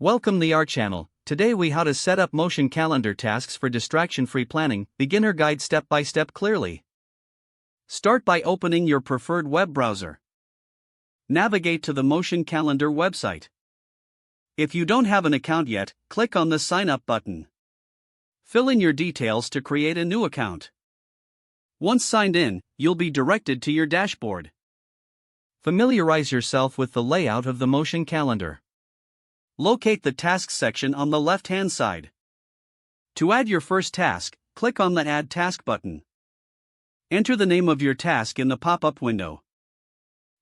Welcome to our channel. Today we how to set up motion calendar tasks for distraction-free planning, beginner guide step by step clearly. Start by opening your preferred web browser. Navigate to the motion calendar website. If you don't have an account yet, click on the sign up button. Fill in your details to create a new account. Once signed in, you'll be directed to your dashboard. Familiarize yourself with the layout of the motion calendar. Locate the Tasks section on the left-hand side. To add your first task, click on the Add Task button. Enter the name of your task in the pop-up window.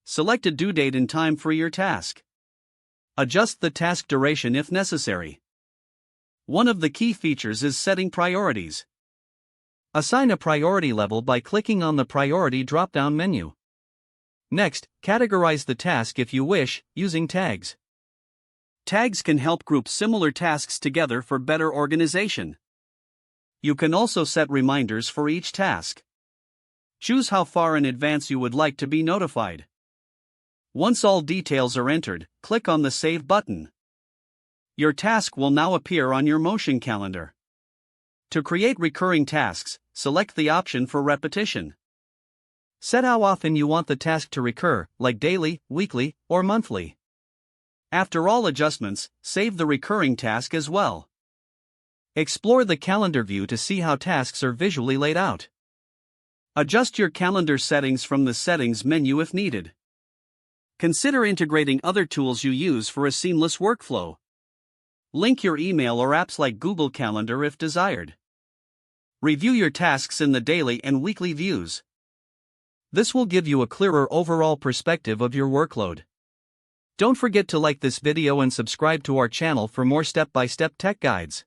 Select a due date and time for your task. Adjust the task duration if necessary. One of the key features is setting priorities. Assign a priority level by clicking on the Priority drop-down menu. Next, categorize the task if you wish, using tags. Tags can help group similar tasks together for better organization. You can also set reminders for each task. Choose how far in advance you would like to be notified. Once all details are entered, click on the Save button. Your task will now appear on your motion calendar. To create recurring tasks, select the option for repetition. Set how often you want the task to recur, like daily, weekly, or monthly. After all adjustments, save the recurring task as well. Explore the calendar view to see how tasks are visually laid out. Adjust your calendar settings from the Settings menu if needed. Consider integrating other tools you use for a seamless workflow. Link your email or apps like Google Calendar if desired. Review your tasks in the daily and weekly views. This will give you a clearer overall perspective of your workload. Don't forget to like this video and subscribe to our channel for more step-by-step tech guides.